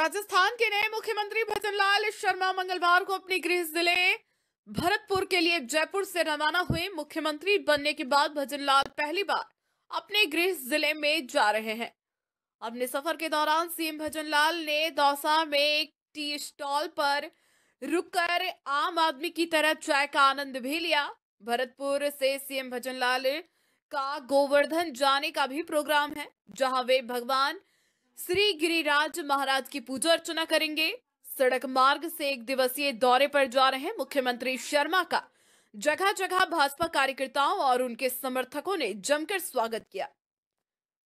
राजस्थान के नए मुख्यमंत्री भजनलाल शर्मा मंगलवार को अपने गृह जिले भरतपुर के लिए जयपुर से रवाना हुए। मुख्यमंत्री बनने के बाद भजनलाल पहली बार अपने गृह जिले में जा रहे हैं। अपने सफर के दौरान सीएम भजनलाल ने दौसा में एक टी स्टॉल पर रुककर आम आदमी की तरह चाय का आनंद भी लिया। भरतपुर से सीएम भजनलाल का गोवर्धन जाने का भी प्रोग्राम है, जहां वे भगवान श्री गिरिराज महाराज की पूजा अर्चना करेंगे। सड़क मार्ग से एक दिवसीय दौरे पर जा रहे मुख्यमंत्री शर्मा का जगह जगह भाजपा कार्यकर्ताओं और उनके समर्थकों ने जमकर स्वागत किया।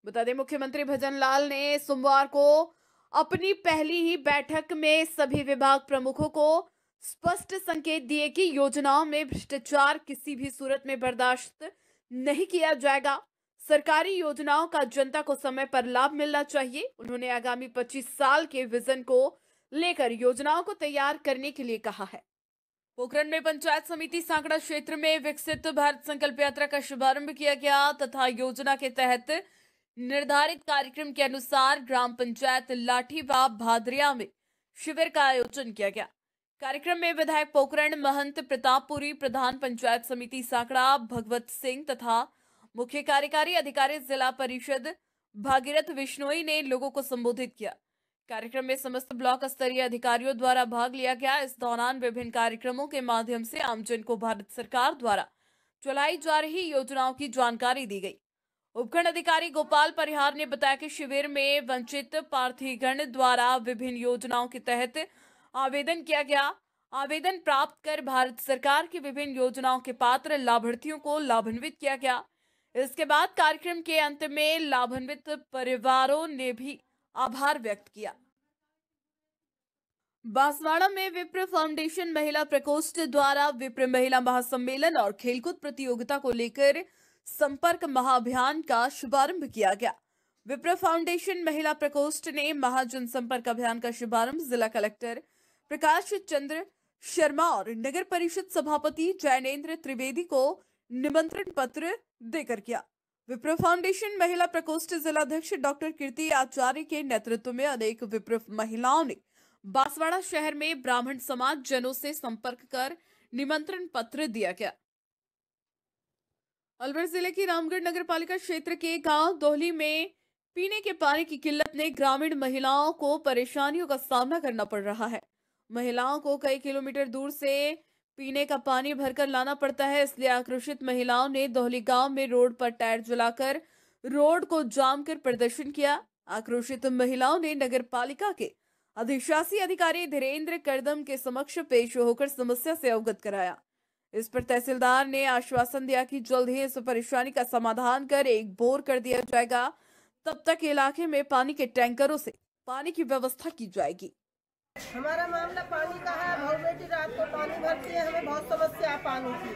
बता दें, मुख्यमंत्री भजनलाल ने सोमवार को अपनी पहली ही बैठक में सभी विभाग प्रमुखों को स्पष्ट संकेत दिए कि योजनाओं में भ्रष्टाचार किसी भी सूरत में बर्दाश्त नहीं किया जाएगा। सरकारी योजनाओं का जनता को समय पर लाभ मिलना चाहिए। उन्होंने आगामी 25 साल के विजन को लेकर योजनाओं को तैयार करने के लिए कहा है। पोखरण में पंचायत समिति सांकड़ा क्षेत्र में विकसित भारत संकल्प यात्रा का शुभारंभ किया गया तथा योजना के तहत निर्धारित कार्यक्रम के अनुसार ग्राम पंचायत लाठीवा भादरिया में शिविर का आयोजन किया गया। कार्यक्रम में विधायक पोखरण महंत प्रतापपुरी, प्रधान पंचायत समिति सांकड़ा भगवत सिंह तथा मुख्य कार्यकारी अधिकारी जिला परिषद भागीरथ विश्नोई ने लोगों को संबोधित किया। कार्यक्रम में समस्त ब्लॉक स्तरीय अधिकारियों द्वारा भाग लिया गया। इस दौरान विभिन्न कार्यक्रमों के माध्यम से आमजन को भारत सरकार द्वारा चलाई जा रही योजनाओं की जानकारी दी गई। उपखंड अधिकारी गोपाल परिहार ने बताया कि शिविर में वंचित प्रार्थीगण द्वारा विभिन्न योजनाओं के तहत आवेदन किया गया। आवेदन प्राप्त कर भारत सरकार की विभिन्न योजनाओं के पात्र लाभार्थियों को लाभान्वित किया गया। इसके बाद कार्यक्रम के अंत में लाभान्वित परिवारों ने भी आभार व्यक्त किया। बांसवाड़ा में विप्र फाउंडेशन महिला प्रकोष्ठ द्वारा विप्र महिला महासम्मेलन और खेलकूद प्रतियोगिता को लेकर संपर्क महाअभियान का शुभारंभ किया गया। विप्र फाउंडेशन महिला प्रकोष्ठ ने महाजनसंपर्क अभियान का शुभारंभ जिला कलेक्टर प्रकाश चंद्र शर्मा और नगर परिषद सभापति जैनेन्द्र त्रिवेदी को निमंत्रण पत्र देकर किया। विप्र फाउंडेशन महिला प्रकोष्ठ जिलाध्यक्ष डॉक्टर कीर्ति आचार्य के नेतृत्व में अनेक विप्र महिलाओं ने बांसवाड़ा शहर में ब्राह्मण समाज जनों से संपर्क कर निमंत्रण पत्र दिया गया। अलवर जिले की रामगढ़ नगर पालिका क्षेत्र के गांव दोहली में पीने के पानी की किल्लत ने ग्रामीण महिलाओं को परेशानियों का सामना करना पड़ रहा है। महिलाओं को कई किलोमीटर दूर से पीने का पानी भरकर लाना पड़ता है। इसलिए आक्रोशित महिलाओं ने दोहली गांव में रोड पर टायर जलाकर रोड को जाम कर प्रदर्शन किया। आक्रोशित महिलाओं ने नगर पालिका के अधिशासी अधिकारी धीरेन्द्र करदम के समक्ष पेश होकर समस्या से अवगत कराया। इस पर तहसीलदार ने आश्वासन दिया कि जल्द ही इस परेशानी का समाधान कर एक बोर कर दिया जाएगा। तब तक इलाके में पानी के टैंकरों से पानी की व्यवस्था की जाएगी। हमारा मामला पानी का है। बहू बेटी रात को पानी भरती है, हमें बहुत समस्या है पानी की।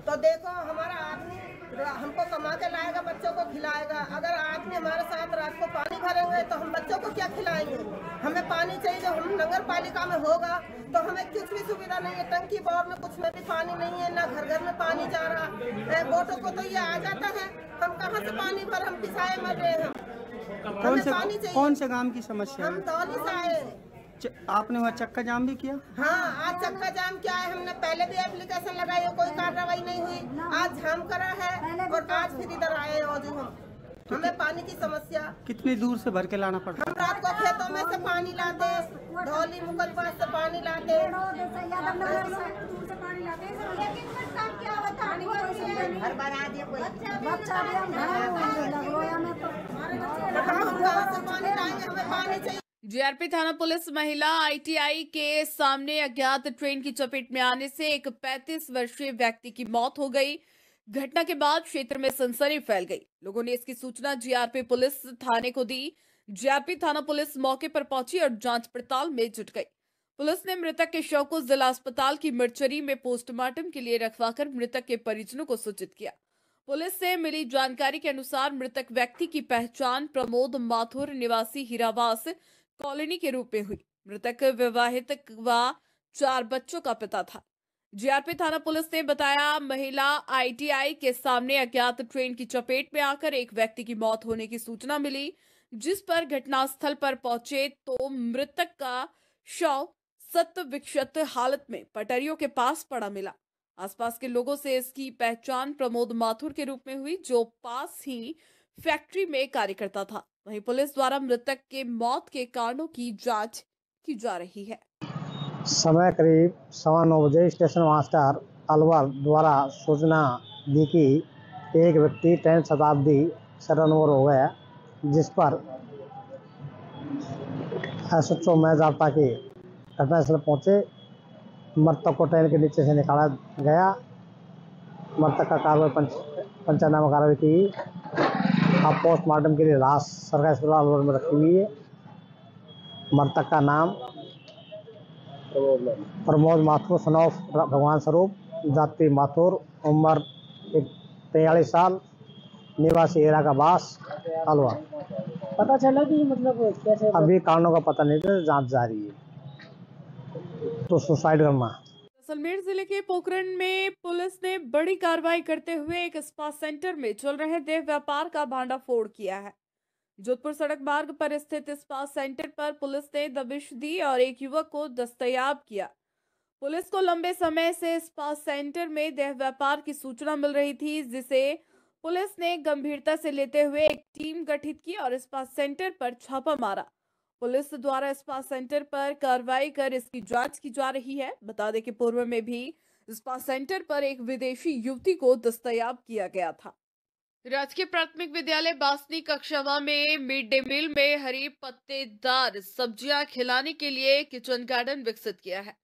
तो देखो, हमारा आदमी हमको कमा के लाएगा, बच्चों को खिलाएगा। अगर आदमी हमारे साथ रात को पानी भरेंगे तो हम बच्चों को क्या खिलाएंगे? हमें पानी चाहिए। जब हम नगर पालिका में होगा तो हमें कुछ भी सुविधा नहीं है। टंकी बोर में कुछ में भी पानी नहीं है, ना घर घर में पानी जा रहा है। बोटों को तो ये आ जाता है, हम कहाँ से पानी भर, हम पिसाए मर रहे हैं। कौन से गांव की समस्या? हम दौली से आए। आपने वहाँ चक्का जाम भी किया? हाँ, आज चक्का जाम किया है। हमने पहले भी एप्लीकेशन लगाई है, कोई कार्रवाई नहीं हुई। आज जाम करा है और आज फिर इधर आए हैं। और हमें पानी की समस्या। कितनी दूर से भर के लाना पड़ता है? हम रात को खेतों में से पानी लाते, धौली मुगलपास से पानी लाते। जीआरपी थाना पुलिस महिला आईटीआई के सामने अज्ञात ट्रेन की चपेट में आने से एक 35 वर्षीय व्यक्ति की मौत हो गई। घटना के बाद क्षेत्र में सनसनी फैल गई। लोगों ने इसकी सूचना जीआरपी पुलिस थाने को दी। जीआरपी थाना पुलिस मौके पर पहुंची और जांच पड़ताल में जुट गई। पुलिस ने मृतक के शव को जिला अस्पताल की मर्चरी में पोस्टमार्टम के लिए रखवाकर मृतक के परिजनों को सूचित किया। पुलिस से मिली जानकारी के अनुसार मृतक व्यक्ति की पहचान प्रमोद माथुर निवासी हीरावास कॉलोनी के रूप में हुई। मृतक विवाहित व 4 बच्चों का पिता था। जीआरपी थाना पुलिस ने बताया, महिला आईटीआई के सामने अज्ञात ट्रेन की चपेट में आकर एक व्यक्ति की मौत होने की सूचना मिली। जिस पर घटनास्थल पर पहुंचे तो मृतक का शव सत विक्षत हालत में पटरियों के पास पड़ा मिला। आसपास के लोगों से इसकी पहचान प्रमोद माथुर के रूप में हुई, जो पास ही फैक्ट्री में कार्य करता था। वहीं पुलिस द्वारा मृतक के मौत के कारणों की जांच की जा रही है। समय करीब 9:15 बजे स्टेशन मास्टर अलवर द्वारा सूचना दी कि एक व्यक्ति ट्रेन शताब्दी से रन ओवर हो गया, जिस पर एसएचओ में जाब्ता के घटनास्थल पहुंचे। मृतक को ट्रेन के नीचे से निकाला गया। मृतक का पंचनामा कार्रवाई की। अब पोस्टमार्टम के लिए लाश सरकारी अस्पताल अलवर में रखी हुई है। मृतक का नाम प्रमोद माथुर सन ऑफ भगवान स्वरूप, जाति माथुर, उम्र 43 साल, निवासी एरा का बास अलवर। पता चला कि मतलब कैसे? अभी कारणों का पता नहीं था, जांच जारी है। तो सुसाइड करना। जैसलमेर जिले के पोखरण में पुलिस ने बड़ी कार्रवाई करते हुए एक स्पा सेंटर में चल रहे देह व्यापार का भांडाफोड़ किया है। जोधपुर सड़क मार्ग पर स्थित स्पा सेंटर पर पुलिस ने दबिश दी और एक युवक को दस्तयाब किया। पुलिस को लंबे समय से स्पा सेंटर में देह व्यापार की सूचना मिल रही थी, जिसे पुलिस ने गंभीरता से लेते हुए एक टीम गठित की और स्पा सेंटर पर छापा मारा। पुलिस द्वारा स्पा सेंटर पर कार्रवाई कर इसकी जांच की जा रही है। बता दें कि पूर्व में भी स्पा सेंटर पर एक विदेशी युवती को दस्तयाब किया गया था। राजकीय प्राथमिक विद्यालय बासनी कक्षावा में मिड डे मील में हरी पत्तेदार सब्जियां खिलाने के लिए किचन गार्डन विकसित किया है।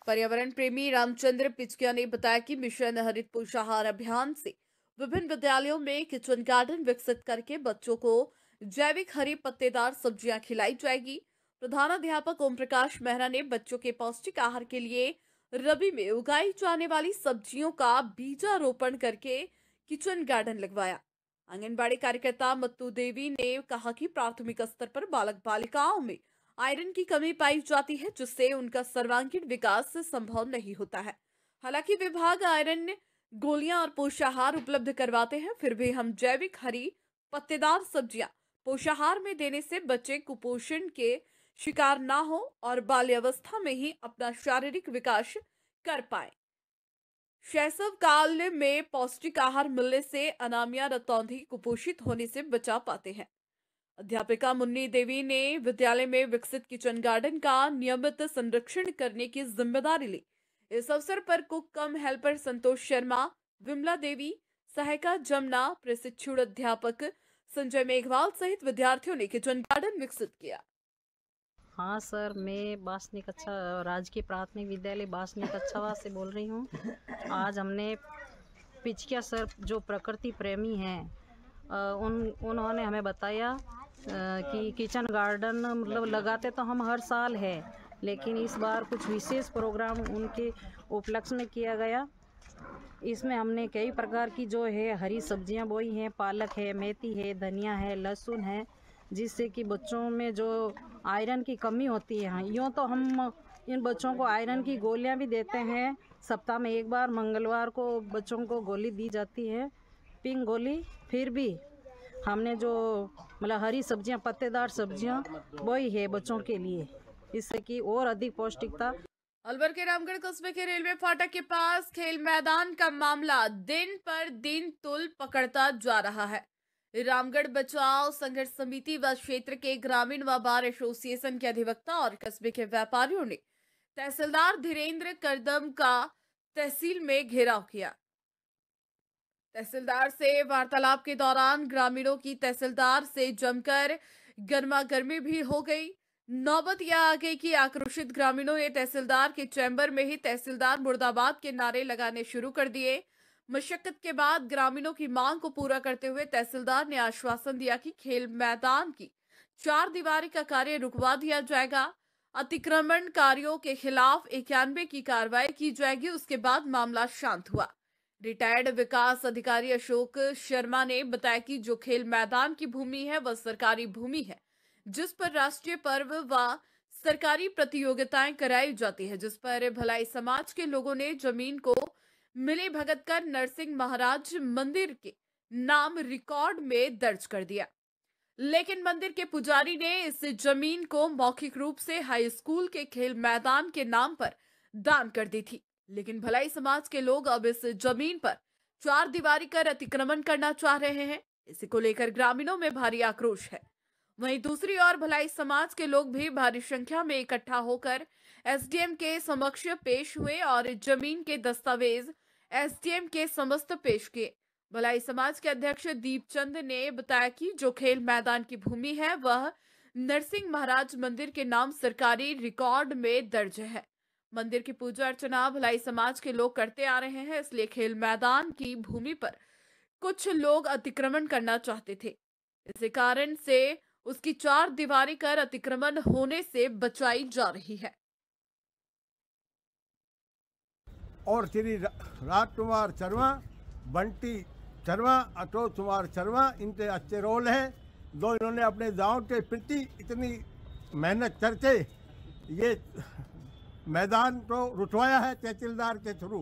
पर्यावरण प्रेमी रामचंद्र पिचकिया ने बताया कि मिशन हरित पोषाहार अभियान से विभिन्न विद्यालयों में किचन गार्डन विकसित करके बच्चों को जैविक हरी पत्तेदार सब्जियां खिलाई जाएगी। प्रधानाध्यापक ओम प्रकाश मेहरा ने बच्चों के पौष्टिक आहार के लिए रबी में उगाई जाने वाली सब्जियों का बीजारोपण करके किचन गार्डन लगवाया। आंगनबाड़ी कार्यकर्ता मत्तू देवी ने कहा कि प्राथमिक स्तर पर बालक बालिकाओं में आयरन की कमी पाई जाती है, जिससे उनका सर्वांगीण विकास संभव नहीं होता है। हालांकि विभाग आयरन गोलियां और पोषाहार उपलब्ध करवाते हैं, फिर भी हम जैविक हरी पत्तेदार सब्जियां पोषाहार में देने से बच्चे कुपोषण के शिकार ना हो और बाल्यावस्था में ही अपना शारीरिक विकास कर पाए। शैशव काल में पौष्टिक आहार मिलने से अनामिया रतौंधी कुपोषित होने से बचा पाते हैं। अध्यापिका मुन्नी देवी ने विद्यालय में विकसित किचन गार्डन का नियमित संरक्षण करने की जिम्मेदारी ली। इस अवसर पर कुक कम हेल्पर संतोष शर्मा, विमला देवी, सहायिका जमुना, प्रशिक्षु अध्यापक संजय मेघवाल सहित विद्यार्थियों ने किचन गार्डन विकसित किया। हाँ सर, मैं बासनी कक्षा राजकीय प्राथमिक विद्यालय बासनी कक्षावा से बोल रही हूँ। आज हमने पिचकिया सर जो प्रकृति प्रेमी हैं उन्होंने हमें बताया कि किचन गार्डन मतलब लगाते तो हम हर साल है, लेकिन इस बार कुछ विशेष प्रोग्राम उनके उपलक्ष्य में किया गया। इसमें हमने कई प्रकार की जो है हरी सब्जियां बोई हैं, पालक है, मेथी है, धनिया है, लहसुन है, जिससे कि बच्चों में जो आयरन की कमी होती है, यूँ तो हम इन बच्चों को आयरन की गोलियां भी देते हैं। सप्ताह में एक बार मंगलवार को बच्चों को गोली दी जाती है, पिंक गोली। फिर भी हमने जो मतलब हरी सब्जियां, पत्तेदार सब्जियां बोई है बच्चों के लिए, इससे कि और अधिक पौष्टिकता। अलवर के रामगढ़ कस्बे के रेलवे फाटक के पास खेल मैदान का मामला दिन पर दिन तूल पकड़ता जा रहा है। रामगढ़ बचाओ संघर्ष समिति व क्षेत्र के ग्रामीण व बार एसोसिएशन के अधिवक्ता और कस्बे के व्यापारियों ने तहसीलदार धीरेन्द्र करदम का तहसील में घेराव किया। तहसीलदार से वार्तालाप के दौरान ग्रामीणों की तहसीलदार से जमकर गर्मागर्मी भी हो गई। नौबत यह आ गई कि आक्रोशित ग्रामीणों ने तहसीलदार के चैम्बर में ही तहसीलदार मुर्दाबाद के नारे लगाने शुरू कर दिए। मशक्कत के बाद ग्रामीणों की मांग को पूरा करते हुए तहसीलदार ने आश्वासन दिया कि खेल मैदान की 4 दीवारी का कार्य रुकवा दिया जाएगा। अतिक्रमणकारियों के खिलाफ 91 की कार्रवाई की जाएगी। उसके बाद मामला शांत हुआ। रिटायर्ड विकास अधिकारी अशोक शर्मा ने बताया कि जो खेल मैदान की भूमि है वह सरकारी भूमि है, जिस पर राष्ट्रीय पर्व व सरकारी प्रतियोगिताएं कराई जाती है, जिस पर भलाई समाज के लोगों ने जमीन को मिली भगत कर नरसिंह महाराज मंदिर के नाम रिकॉर्ड में दर्ज कर दिया। लेकिन मंदिर के पुजारी ने इस जमीन को मौखिक रूप से हाई स्कूल के खेल मैदान के नाम पर दान कर दी थी। लेकिन भलाई समाज के लोग अब इस जमीन पर चार दीवारी कर अतिक्रमण करना चाह रहे हैं। इसी को लेकर ग्रामीणों में भारी आक्रोश है। वहीं दूसरी ओर भलाई समाज के लोग भी भारी संख्या में इकट्ठा होकर एसडीएम के समक्ष पेश हुए और जमीन के दस्तावेज एसडीएम के समस्त पेश किए। भलाई समाज के अध्यक्ष दीपचंद ने बताया कि जो खेल मैदान की भूमि है वह नरसिंह महाराज मंदिर के नाम सरकारी रिकॉर्ड में दर्ज है। मंदिर की पूजा अर्चना भलाई समाज के लोग करते आ रहे हैं, इसलिए खेल मैदान की भूमि पर कुछ लोग अतिक्रमण करना चाहते थे। इसी कारण से उसकी चार दीवारी कर अतिक्रमण होने से बचाई जा रही है। और श्री राजकुमार शर्मा, बंटी शर्मा, अशोक कुमार शर्मा, इनके अच्छे रोल है। दो इन्होंने अपने गांव के प्रति इतनी मेहनत करके ये मैदान को रुटवाया है तहसीलदार के थ्रू।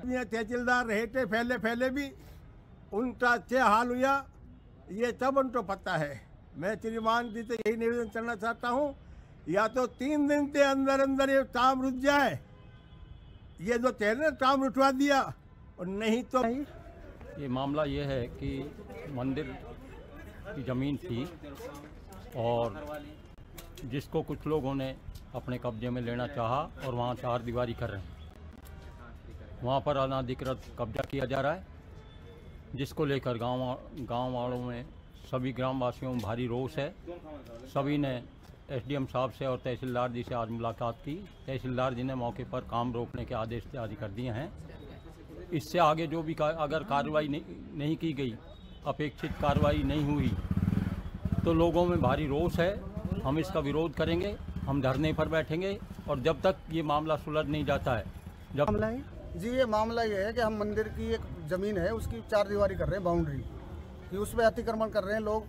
ये तहसीलदार रहे थे पहले भी, उनका क्या हाल हुआ ये सब उनको पता है। मैं श्रीमान जी से यही निवेदन करना चाहता हूँ, या तो 3 दिन के अंदर अंदर ये काम रुक जाए, ये जो चेहरे काम रुकवा दिया, और नहीं तो ये मामला ये है कि मंदिर की ज़मीन थी और जिसको कुछ लोगों ने अपने कब्जे में लेना चाहा और वहाँ चार दीवारी कर रहे हैं। वहाँ पर अनाधिकृत कब्जा किया जा रहा है, जिसको लेकर गांव वालों में, सभी ग्रामवासियों में भारी रोष है। सभी ने एसडीएम साहब से और तहसीलदार जी से आज मुलाकात की। तहसीलदार जी ने मौके पर काम रोकने के आदेश जारी कर दिए हैं। इससे आगे जो भी अगर कार्रवाई नहीं की गई, अपेक्षित कार्रवाई नहीं हुई, तो लोगों में भारी रोष है। हम इसका विरोध करेंगे, हम धरने पर बैठेंगे और जब तक ये मामला सुलझ नहीं जाता है। जब मामला है जी, ये मामला ये है कि हम मंदिर की एक ज़मीन है, उसकी चार दीवारी कर रहे हैं, बाउंड्री कि उस पर अतिक्रमण कर रहे हैं लोग,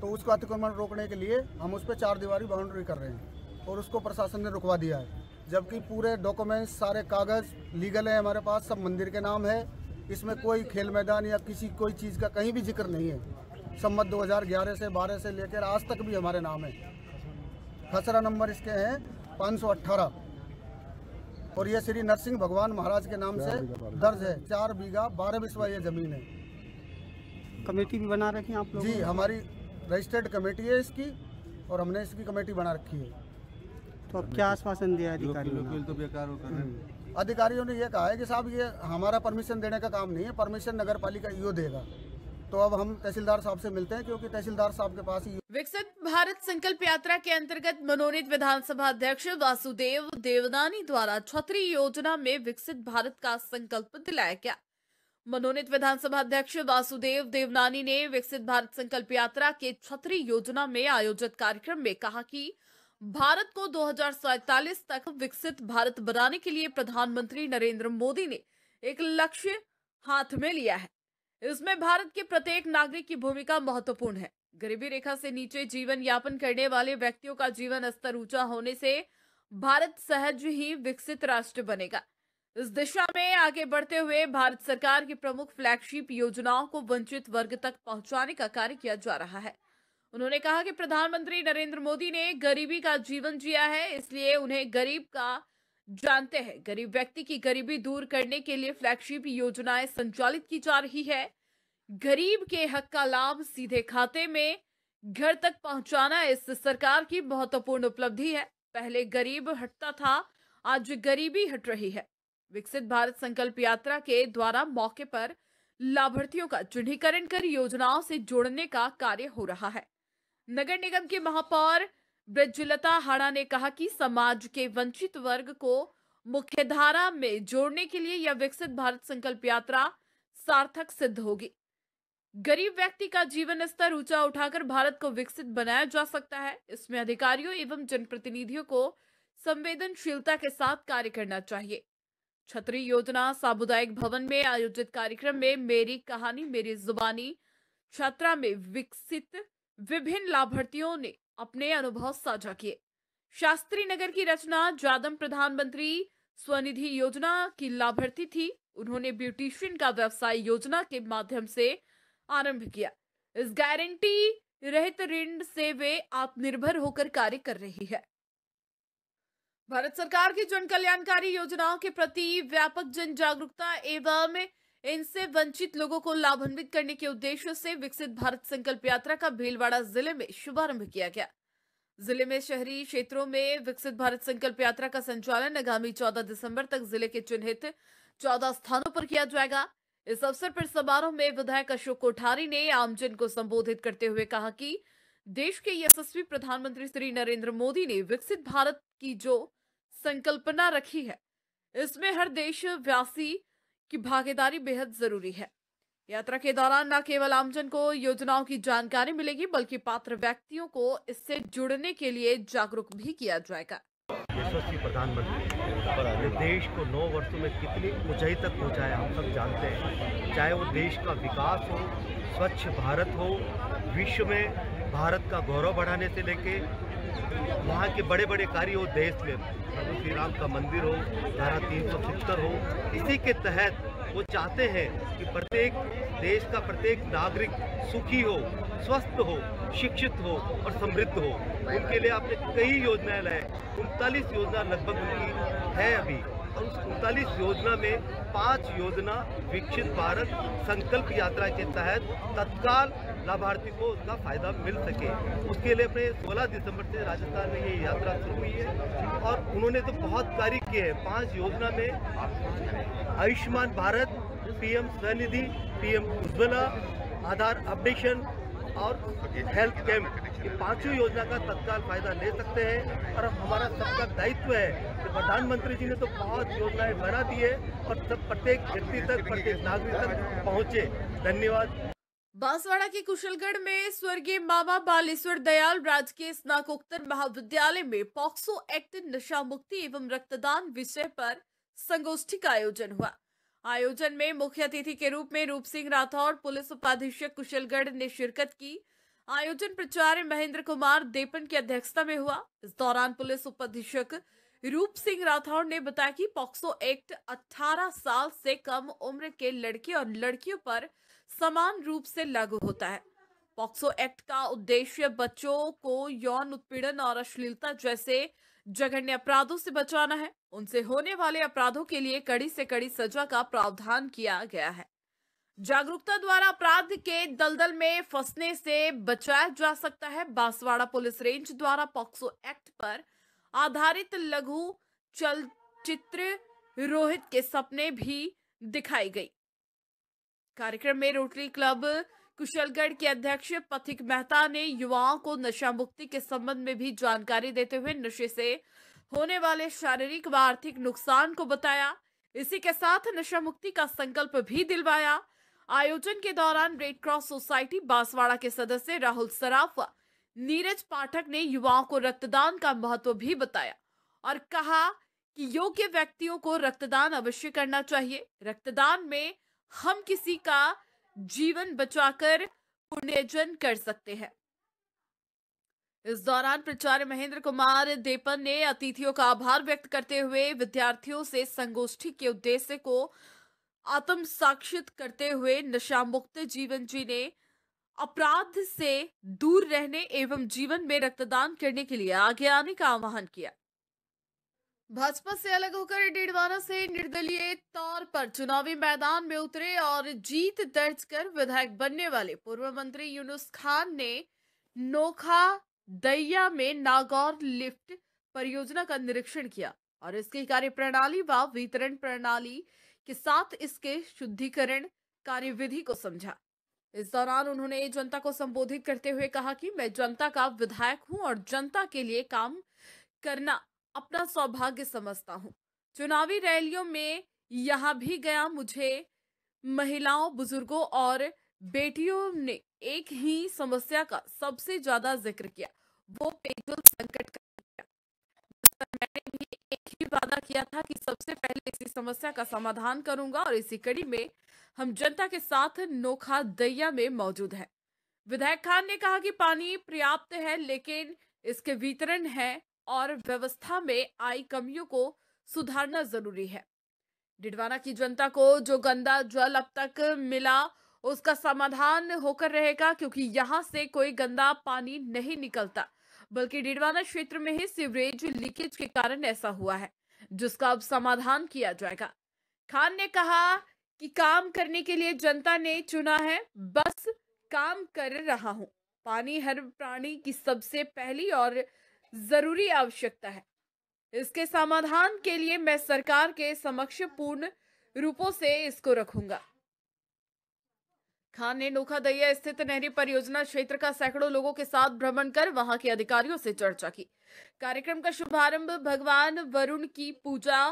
तो उसको अतिक्रमण रोकने के लिए हम उस पर चार दीवारी बाउंड्री कर रहे हैं और उसको प्रशासन ने रुकवा दिया है। जबकि पूरे डॉक्यूमेंट्स, सारे कागज़ लीगल है हमारे पास, सब मंदिर के नाम है। इसमें कोई खेल मैदान या कोई चीज़ का कहीं भी जिक्र नहीं है। सम्मत 2011 से 12 से लेकर आज तक भी हमारे नाम है। खसरा नंबर इसके हैं 518 और ये श्री नरसिंह भगवान महाराज के नाम से दर्ज है। 4 बीघा 12 बिस्वा ये ज़मीन है। कमेटी भी बना रखी है आप लोग? जी, हमारी रजिस्टर्ड कमेटी है इसकी और हमने इसकी कमेटी बना रखी है। तो अब क्या आश्वासन दिया अधिकारियों ने? अधिकारियों ने ये कहा है कि साहब ये हमारा परमिशन देने का काम नहीं है, परमिशन नगर पालिका ईओ देगा। तो अब हम तहसीलदार साहब से मिलते हैं, क्योंकि तहसीलदार साहब के पास ही। विकसित भारत संकल्प यात्रा के अंतर्गत मनोनीत विधानसभा अध्यक्ष वासुदेव देवनानी द्वारा छतरी योजना में विकसित भारत का संकल्प दिलाया गया। मनोनीत विधानसभा अध्यक्ष वासुदेव देवनानी ने विकसित भारत संकल्प यात्रा के छतरी योजना में आयोजित कार्यक्रम में कहा कि भारत को 2047 तक विकसित भारत बनाने के लिए प्रधानमंत्री नरेंद्र मोदी ने एक लक्ष्य हाथ में लिया है। इसमें भारत के प्रत्येक नागरिक की भूमिका महत्वपूर्ण है। गरीबी रेखा से नीचे जीवन यापन करने वाले व्यक्तियों का जीवन स्तर ऊंचा होने से भारत सहज ही विकसित राष्ट्र बनेगा। इस दिशा में आगे बढ़ते हुए भारत सरकार की प्रमुख फ्लैगशिप योजनाओं को वंचित वर्ग तक पहुंचाने का कार्य किया जा रहा है। उन्होंने कहा कि प्रधानमंत्री नरेंद्र मोदी ने गरीबी का जीवन जिया है, इसलिए उन्हें गरीब का जानते हैं। गरीब व्यक्ति की गरीबी दूर करने के लिए फ्लैगशिप योजनाएं संचालित की जा रही है। गरीब के हक का लाभ सीधे खाते में घर तक पहुंचाना इस सरकार की महत्वपूर्ण उपलब्धि है। पहले गरीब हटता था, आज गरीबी हट रही है। विकसित भारत संकल्प यात्रा के द्वारा मौके पर लाभार्थियों का चिन्हीकरण कर योजनाओं से जोड़ने का कार्य हो रहा है। नगर निगम की महापौर ब्रजलता हाड़ा ने कहा कि समाज के वंचित वर्ग को मुख्यधारा में जोड़ने के लिए यह विकसित भारत संकल्प यात्रा सार्थक सिद्ध होगी। गरीब व्यक्ति का जीवन स्तर ऊंचा उठाकर भारत को विकसित बनाया जा सकता है। इसमें अधिकारियों एवं जनप्रतिनिधियों को संवेदनशीलता के साथ कार्य करना चाहिए। छतरी योजना सामुदायिक भवन में आयोजित कार्यक्रम में मेरी कहानी मेरी जुबानी छात्रा में विकसित विभिन्न लाभार्थियों ने अपने अनुभव साझा किए। शास्त्री नगर की रचना जादम प्रधानमंत्री स्वनिधि योजना की लाभार्थी थी। उन्होंने ब्यूटिशियन का व्यवसाय योजना के माध्यम से आरंभ किया। इस गारंटी रहित ऋण से वे आत्मनिर्भर होकर कार्य कर रही है। भारत सरकार की जन कल्याणकारी योजनाओं के प्रति व्यापक जन जागरूकता एवं इनसे वंचित लोगों को लाभान्वित करने के उद्देश्य से विकसित भारत संकल्प यात्रा का भीलवाड़ा जिले में शुभारंभ किया गया। जिले में शहरी क्षेत्रों में विकसित भारत संकल्प यात्रा का संचालन आगामी 14 दिसंबर तक जिले के चिन्हित 14 स्थानों पर किया जाएगा। इस अवसर पर समारोह में विधायक अशोक कोठारी ने आमजन को संबोधित करते हुए कहा कि देश के यशस्वी प्रधानमंत्री श्री नरेंद्र मोदी ने विकसित भारत की जो संकल्पना रखी है, इसमें हर देशवासी की भागीदारी बेहद जरूरी है। यात्रा के दौरान न केवल आमजन को योजनाओं की जानकारी मिलेगी, बल्कि पात्र व्यक्तियों को इससे जुड़ने के लिए जागरूक भी किया जाएगा। यशस्वी प्रधानमंत्री ने देश को 9 वर्षों में कितनी ऊंचाई तक पहुंचाया हम सब जानते हैं। चाहे वो देश का विकास हो, स्वच्छ भारत हो, विश्व में भारत का गौरव बढ़ाने से लेके वहाँ के बड़े बड़े कार्य हो, देश में प्रभु श्री राम का मंदिर हो, धारा 370 हो, इसी के तहत वो चाहते हैं कि प्रत्येक देश का प्रत्येक नागरिक सुखी हो, स्वस्थ हो, शिक्षित हो और समृद्ध हो। उनके लिए आपने कई योजनाएं लाए, 39 योजना लगभग उनकी है अभी, और उस 39 योजना में 5 योजना विकसित भारत संकल्प यात्रा के तहत तत्काल लाभार्थी को उसका फायदा मिल सके। उसके लिए अपने 16 दिसंबर से राजस्थान में ये यात्रा शुरू हुई है और उन्होंने तो बहुत कार्य किए हैं। 5 योजना में आयुष्मान भारत, पीएम स्वनिधि, पीएम उज्ज्वला, आधार अपडेशन और हेल्थ कैंप, ये 5 योजना का तत्काल फायदा ले सकते हैं। और अब हमारा सबका दायित्व है कि प्रधानमंत्री जी ने तो बहुत योजनाएं बना दी है और सब प्रत्येक व्यक्ति तक, प्रत्येक नागरिक तक पहुँचे। धन्यवाद। बांसवाड़ा के कुशलगढ़ में स्वर्गीय मामा बालेश्वर दयाल राजकीय स्नातकोत्तर महाविद्यालय में पॉक्सो एक्ट, नशा मुक्ति एवं रक्तदान विषय पर संगोष्ठी का आयोजन हुआ। आयोजन में मुख्य अतिथि के रूप में रूप सिंह राठौड़, पुलिस उपाधीक्षक कुशलगढ़ ने शिरकत की। आयोजन प्राचार्य महेंद्र कुमार देपन की अध्यक्षता में हुआ। इस दौरान पुलिस उपाधीक्षक रूप सिंह राठौड़ ने बताया कि पॉक्सो एक्ट 18 साल से कम उम्र के लड़के और लड़कियों पर समान रूप से लागू होता है। पॉक्सो एक्ट का उद्देश्य बच्चों को यौन उत्पीड़न और अश्लीलता जैसे जघन्य अपराधों से बचाना है। उनसे होने वाले अपराधों के लिए कड़ी से कड़ी सजा का प्रावधान किया गया है। जागरूकता द्वारा अपराध के दलदल में फंसने से बचाया जा सकता है। बांसवाड़ा पुलिस रेंज द्वारा पॉक्सो एक्ट पर आधारित लघु चलचित्र रोहित के सपने भी दिखाई गई। कार्यक्रम में रोटरी क्लब कुशलगढ़ के अध्यक्ष पथिक मेहता ने युवाओं को नशा मुक्ति के संबंध में भी जानकारी देते हुए नशे से होने वाले शारीरिक व आर्थिक नुकसान को बताया। इसी के साथ नशा मुक्ति का संकल्प भी दिलवाया। आयोजन के दौरान रेड क्रॉस सोसाइटी बांसवाड़ा के सदस्य राहुल सराफ व नीरज पाठक ने युवाओं को रक्तदान का महत्व भी बताया और कहा कि योग्य व्यक्तियों को रक्तदान अवश्य करना चाहिए। रक्तदान में हम किसी का जीवन बचाकर पुण्यजन कर सकते हैं। इस दौरान प्राचार्य महेंद्र कुमार देपन ने अतिथियों का आभार व्यक्त करते हुए विद्यार्थियों से संगोष्ठी के उद्देश्य को आत्मसाक्षित करते हुए नशा मुक्त जीवन जीने, अपराध से दूर रहने एवं जीवन में रक्तदान करने के लिए आगे आने का आह्वान किया। भाजपा से अलग होकर डीडवाना से निर्दलीय तौर पर चुनावी मैदान में उतरे और जीत दर्ज कर विधायक बनने वाले पूर्व मंत्री यूनुस खान ने नोखा दैया में नागौर लिफ्ट परियोजना का निरीक्षण किया और इसकी कार्यप्रणाली व वितरण प्रणाली के साथ इसके शुद्धिकरण कार्यविधि को समझा। इस दौरान उन्होंने जनता को संबोधित करते हुए कहा कि मैं जनता का विधायक हूं और जनता के लिए काम करना अपना सौभाग्य समझता हूं। चुनावी रैलियों में यहां भी गया, मुझे महिलाओं, बुजुर्गों और बेटियों ने एक ही समस्या का सबसे ज्यादा जिक्र किया, वो पेयजल संकट का किया। मैंने भी एक ही वादा किया था कि सबसे पहले इसी समस्या का समाधान करूंगा और इसी कड़ी में हम जनता के साथ नोखा दैया में मौजूद हैं। विधायक खान ने कहा कि पानी पर्याप्त है, लेकिन इसके वितरण है और व्यवस्था में आई कमियों को सुधारना जरूरी है। डिडवाना की जनता को जो गंदा जल अब तक मिला उसका समाधान होकर रहेगा, क्योंकि यहाँ से कोई गंदा पानी नहीं निकलता, बल्कि डिडवाना क्षेत्र में ही सीवरेज लीकेज के कारण ऐसा हुआ है, जिसका अब समाधान किया जाएगा। खान ने कहा कि काम करने के लिए जनता ने चुना है, बस काम कर रहा हूं। पानी हर प्राणी की सबसे पहली और जरूरी आवश्यकता है। इसके समाधान के लिए मैं सरकार के समक्ष पूर्ण रूपों से इसको रखूंगा। खान ने नोखा दैया स्थित नहरी परियोजना क्षेत्र का सैकड़ों लोगों के साथ भ्रमण कर वहां के अधिकारियों से चर्चा की। कार्यक्रम का शुभारंभ भगवान वरुण की पूजा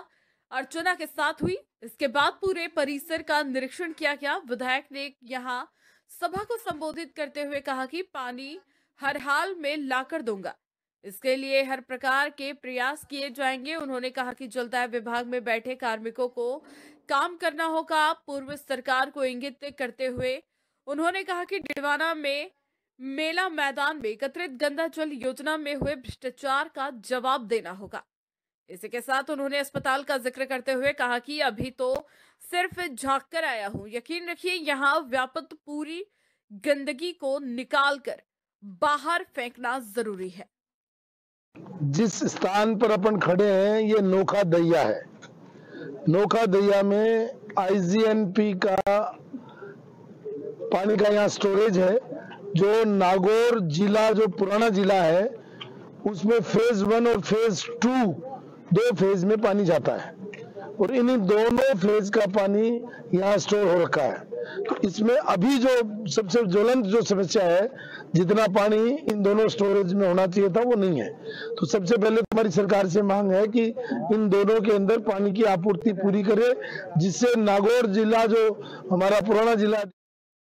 अर्चना के साथ हुई। इसके बाद पूरे परिसर का निरीक्षण किया गया। विधायक ने यहां सभा को संबोधित करते हुए कहा कि पानी हर हाल में लाकर दूंगा, इसके लिए हर प्रकार के प्रयास किए जाएंगे। उन्होंने कहा कि जलदाय विभाग में बैठे कार्मिकों को काम करना होगा। पूर्व सरकार को इंगित करते हुए उन्होंने कहा कि डिडवाना में मेला मैदान में एकत्रित गंदा जल योजना में हुए भ्रष्टाचार का जवाब देना होगा। इसी के साथ उन्होंने अस्पताल का जिक्र करते हुए कहा कि अभी तो सिर्फ झांक कर आया हूं, यकीन रखिए यहाँ व्याप्त पूरी गंदगी को निकालकर बाहर फेंकना जरूरी है। जिस स्थान पर अपन खड़े हैं ये नोखा दैया है। नोखा दैया में IGNP का पानी का यहाँ स्टोरेज है, जो नागौर जिला जो पुराना जिला है उसमें फेज 1 और फेज 2 दो फेज में पानी जाता है, और इन्हीं दोनों फेज का पानी यहाँ स्टोर हो रखा है। तो इसमें अभी जो सबसे ज्वलंत जो समस्या है, जितना पानी इन दोनों स्टोरेज में होना चाहिए था वो नहीं है। तो सबसे पहले हमारी सरकार से मांग है कि इन दोनों के अंदर पानी की आपूर्ति पूरी करे, जिससे नागौर जिला जो हमारा पुराना जिला